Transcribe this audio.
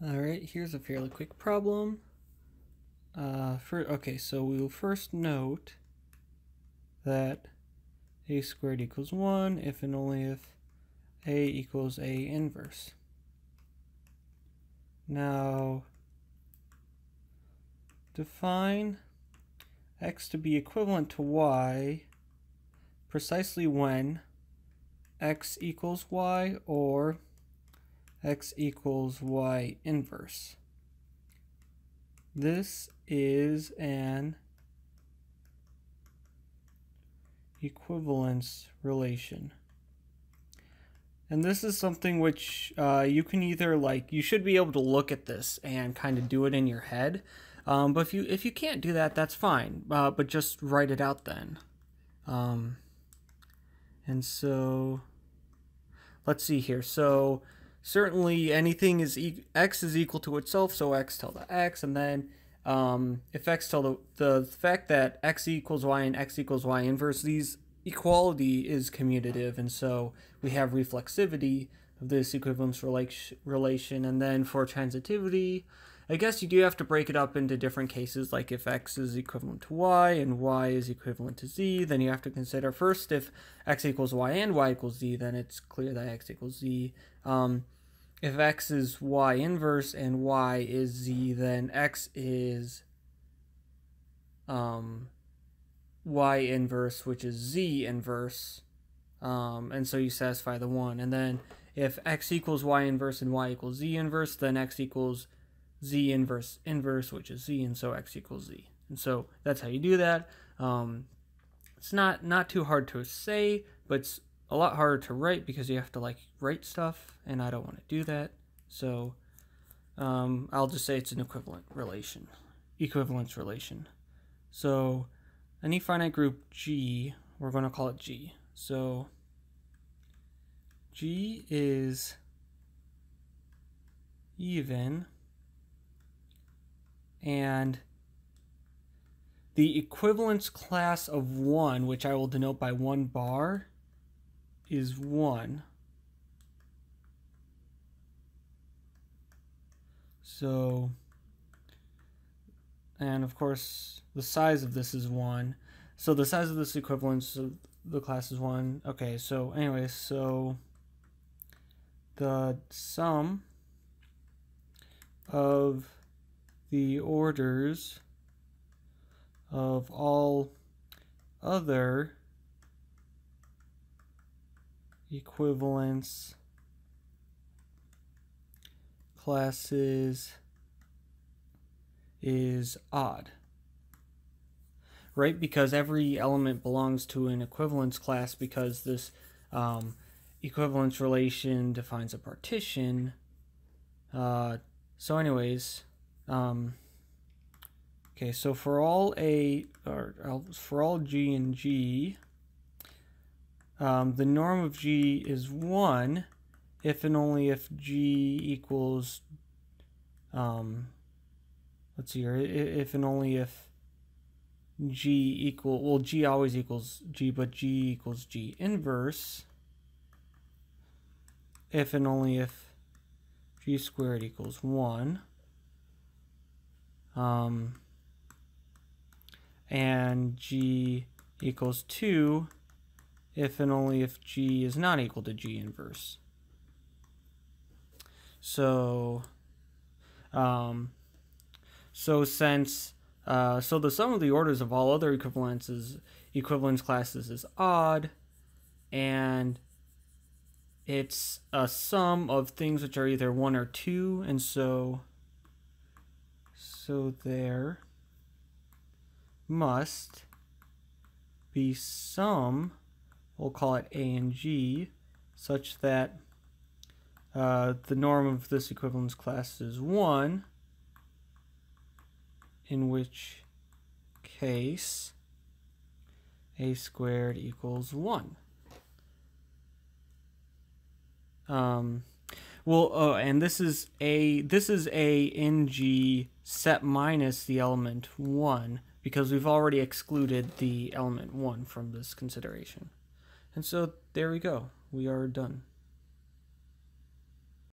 Alright, here's a fairly quick problem. Okay, so we will first note that a squared equals 1 if and only if a equals a inverse. Now, define x to be equivalent to y precisely when x equals y or x equals y inverse. This is an equivalence relation. And this is something which you can either you should be able to look at this and kind of do it in your head. But if you can't do that, that's fine. But just write it out then. And so let's see here. So certainly anything is x is equal to itself, so x tilde x, and then if x tilde the fact that x equals y and x equals y inverse, these equality is commutative, and so we have reflexivity of this equivalence relation. And then for transitivity, I guess you do have to break it up into different cases, like if x is equivalent to y and y is equivalent to z, then you have to consider first if x equals y and y equals z, then it's clear that x equals z. If x is y inverse and y is z, then x is y inverse, which is z inverse, and so you satisfy the one. And then if x equals y inverse and y equals z inverse, then x equals z inverse inverse, which is z, and so x equals z. And so that's how you do that. It's not too hard to say, but it's a lot harder to write because you have to write stuff, and I don't want to do that. So I'll just say it's an equivalence relation. So any finite group G, we're going to call it G. So G is even, and the equivalence class of 1, which I will denote by 1 bar, is 1. So, and of course the size of this is 1. So the size of this equivalence of the class is 1. Okay, so anyway, so the sum of the orders of all other equivalence classes is odd, right? Because every element belongs to an equivalence class, because this equivalence relation defines a partition. So anyways, okay, so for all for all G and G, the norm of G is 1 if and only if G equals, let's see here, if and only if G always equals G, but G equals G inverse, if and only if G squared equals 1, and G equals 2 if and only if G is not equal to G inverse. So since so the sum of the orders of all other equivalence classes is odd, and it's a sum of things which are either 1 or 2, and so there must be some, we'll call it A and G, such that the norm of this equivalence class is 1, in which case A squared equals 1. And this is A in G set minus the element 1, because we've already excluded the element 1 from this consideration. And so there we go. We are done.